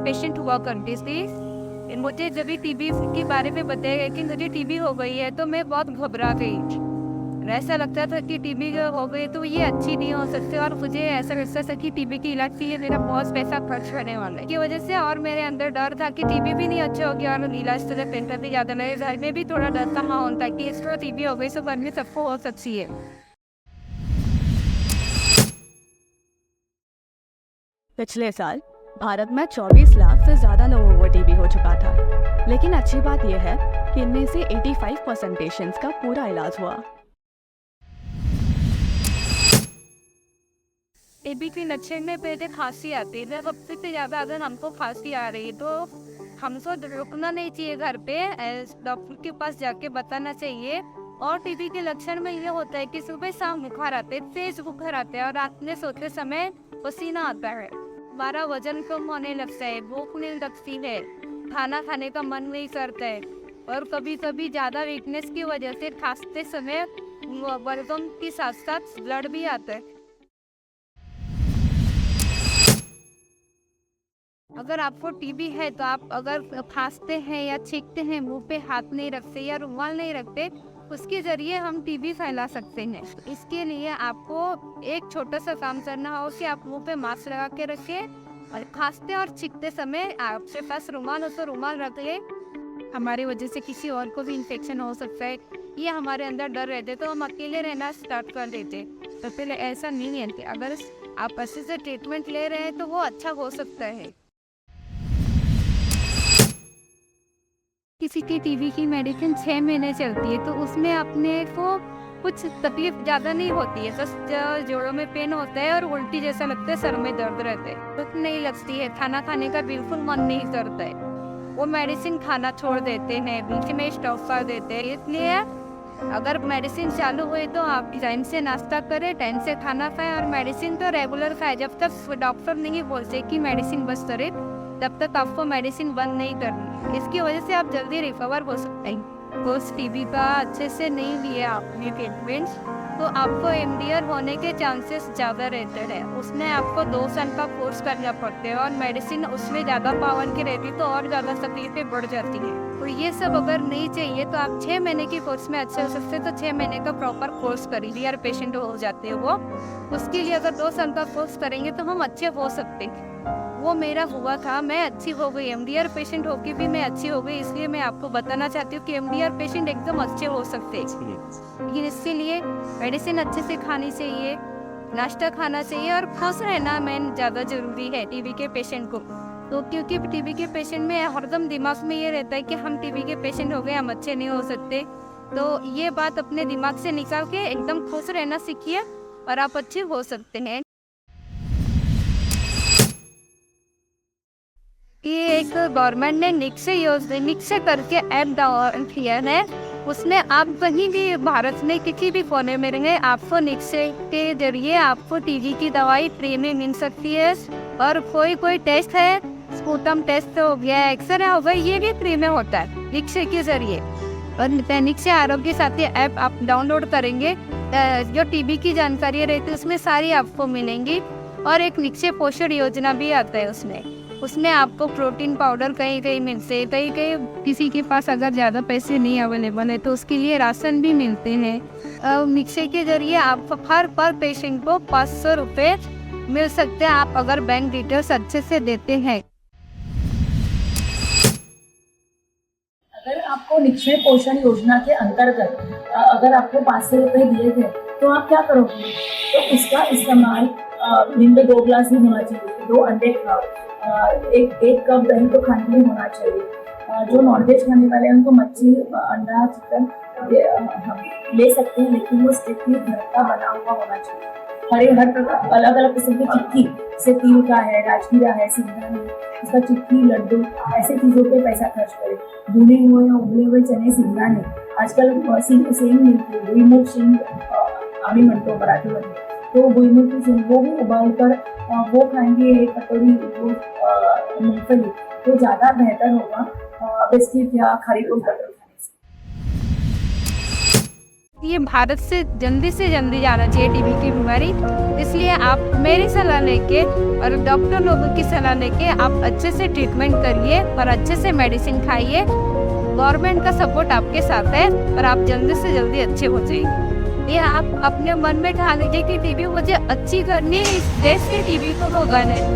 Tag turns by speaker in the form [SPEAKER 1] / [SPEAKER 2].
[SPEAKER 1] Patient हुआ करती थी। मुझे जब भी टीबी के बारे में बताया गया कि मुझे टीबी हो गई है तो मैं बहुत घबरा गई। ऐसा लगता था कि टीबी हो गई तो ये अच्छी नहीं हो सकती, और मुझे ऐसा लगता था कि टीबी की इलाज के लिए मेरा बहुत पैसा खर्च करने वाला है की वजह से, और मेरे अंदर डर था कि टीबी भी नहीं अच्छा हो गया और इलाज तो पैसा भी ज़्यादा लगे। घर में भी थोड़ा डर का माहौल था कि इसको टीबी हो गई तो घर में सबको हो सकती है।
[SPEAKER 2] पिछले साल भारत में 24 लाख से ज़्यादा लोगों को टीबी हो चुका था, लेकिन अच्छी बात यह है कि इनमें से 85% पेशेंट्स का पूरा इलाज हुआ।
[SPEAKER 1] टीबी के लक्षण में पहले खांसी आती है। हफ्ते से ज़्यादा अगर हमको खांसी आ रही है तो हमको रुकना नहीं चाहिए, घर पे डॉक्टर के पास जाके बताना चाहिए। और टीबी के लक्षण में ये होता है कि सुबह शाम बुखार आते हैं, तेज बुखार आते हैं, और रात में सोते समय पसीना आता है, हमारा वजन कम होने लगता है, भूख नहीं लगती है, खाना खाने का मन नहीं करता है, और कभी कभी ज़्यादा वीकनेस की वजह से खांसते समय बलगम के साथ साथ ब्लड भी आता है। अगर आपको टीबी है तो आप अगर खांसते हैं या छींकते हैं, मुंह पे हाथ नहीं रखते या रुमाल नहीं रखते, उसके जरिए हम टीबी फैला सकते हैं। इसके लिए आपको एक छोटा सा काम करना हो कि आप मुंह पे मास्क लगा के रखें, और खांसते और छींकते समय आपके पास रुमाल हो तो रुमाल रख ले। हमारी वजह से किसी और को भी इन्फेक्शन हो सकता है, ये हमारे अंदर डर रहते तो हम अकेले रहना स्टार्ट कर देते। तो पहले ऐसा नहीं है कि अगर आप अच्छे से ट्रीटमेंट ले रहे हैं तो वो अच्छा हो सकता है। किसी की टीबी की मेडिसिन 6 महीने चलती है तो उसमें अपने को कुछ तकलीफ ज़्यादा नहीं होती है, बस जोड़ों में पेन होता है और उल्टी जैसा लगता है, सर में दर्द रहता है, भूख नहीं लगती है, खाना खाने का बिल्कुल मन नहीं करता है, वो मेडिसिन खाना छोड़ देते हैं, बीच में स्टॉप कर देते हैं। इसलिए अगर मेडिसिन चालू हुई तो आप टाइम से नाश्ता करें, टाइम से खाना खाएं, और मेडिसिन तो रेगुलर खाएं। जब तक डॉक्टर नहीं बोलते कि मेडिसिन बस करें तब तक आपको मेडिसिन बंद नहीं करनी। इसकी वजह से आप जल्दी रिकवर हो सकते हैं। उस टीबी का अच्छे से नहीं लिया आपने ट्रीटमेंट तो आपको एमडीआर होने के चांसेस ज़्यादा रहते हैं। उसमें आपको 2 साल का कोर्स करना पड़ता है, और मेडिसिन उसमें ज़्यादा पावर की रहती तो और ज़्यादा तकलीफें बढ़ जाती हैं। तो ये सब अगर नहीं चाहिए तो आप 6 महीने के कोर्स में अच्छे हो सकते हैं। तो 6 महीने का प्रॉपर कोर्स करिए, हर पेशेंट हो जाते हैं वो। उसके लिए अगर 2 साल का कोर्स करेंगे तो हम अच्छे हो सकते हैं। वो मेरा हुआ था, मैं अच्छी हो गई, एमडीआर पेशेंट होके भी मैं अच्छी हो गई। इसलिए मैं आपको बताना चाहती हूँ कि एमडीआर पेशेंट एकदम अच्छे हो सकते हैं। लेकिन इसके लिए मेडिसिन अच्छे से खानी चाहिए, नाश्ता खाना चाहिए, और खुश रहना मेन ज़्यादा ज़रूरी है टीबी के पेशेंट को। तो क्योंकि टीबी के पेशेंट में हरदम दिमाग में ये रहता है कि हम टीबी के पेशेंट हो गए, हम अच्छे नहीं हो सकते। तो ये बात अपने दिमाग से निकाल के एकदम खुश रहना सीखिए और आप अच्छे हो सकते हैं। ये एक गवर्नमेंट ने निक्से करके ऐप डाउनलोड किया है। उसमें आप कहीं भी भारत में किसी भी कोने में रहेंगे, आपको निक्से के जरिए आपको टीबी की दवाई फ्री में मिल सकती है। और कोई टेस्ट है, स्पूटम टेस्ट हो गया, एक्सरे हो गया, ये भी फ्री में होता है निक्से के जरिए। और निक्से आरोग्य साथी ऐप आप डाउनलोड करेंगे, जो टीबी की जानकारी रहती है उसमें सारी आपको मिलेंगी। और एक निक्से पोषण योजना भी आता है, उसमें आपको प्रोटीन पाउडर कहीं कहीं मिलते हैं, कहीं कहीं किसी के पास अगर ज़्यादा पैसे नहीं अवेलेबल है तो उसके लिए राशन भी मिलते हैं। निक्से के जरिए आप हर पर पेशेंट को 500 रुपये मिल सकते हैं, आप अगर बैंक डिटेल्स अच्छे से देते हैं।
[SPEAKER 3] अगर आपको निक्षय पोषण योजना के अंतर्गत अगर आपको 500 रुपये दिए गए तो आप क्या करोगे? तो उसका इस्तेमाल दिन में 2 गिलास ही होना चाहिए, 2 अंडे खाओ, एक कप दही तो खाने में होना चाहिए। जो नॉनवेज खाने वाले हैं उनको मच्छी, अंडा, चिकन ले सकते हैं, लेकिन वो स्ट्रिक्टली घर का बना हुआ होना चाहिए। हर प्रकार अलग अलग किस्म की चिक्की, जैसे तिल का है, राजगीरा है, सिंघाड़ा है, उसका चिक्की, लड्डू, ऐसी चीज़ों पे पैसा खर्च करें। भुने हुए या उबले हुए चने, सिंघाड़े आजकल सेम मिलती है, भुईमुग सिंग आम्ही म्हणतो मराठीमध्ये, तो भुईमुग की सिंग वो भी उबाल कर वो खाएंगे, एक कटोरी मूंगफली, तो ज़्यादा बेहतर होगा बिस्किट या खारी को बटर खाने से।
[SPEAKER 1] ये भारत से जल्दी जाना चाहिए टीबी की बीमारी। इसलिए आप मेरी सलाह लेके और डॉक्टर लोगों की सलाह लेके आप अच्छे से ट्रीटमेंट करिए और अच्छे से मेडिसिन खाइए। गवर्नमेंट का सपोर्ट आपके साथ है और आप जल्दी से जल्दी अच्छे हो जाइए। ये आप अपने मन में ठान लीजिए कि टीबी मुझे अच्छी करनी है, इस देश के टीबी को भगाना है।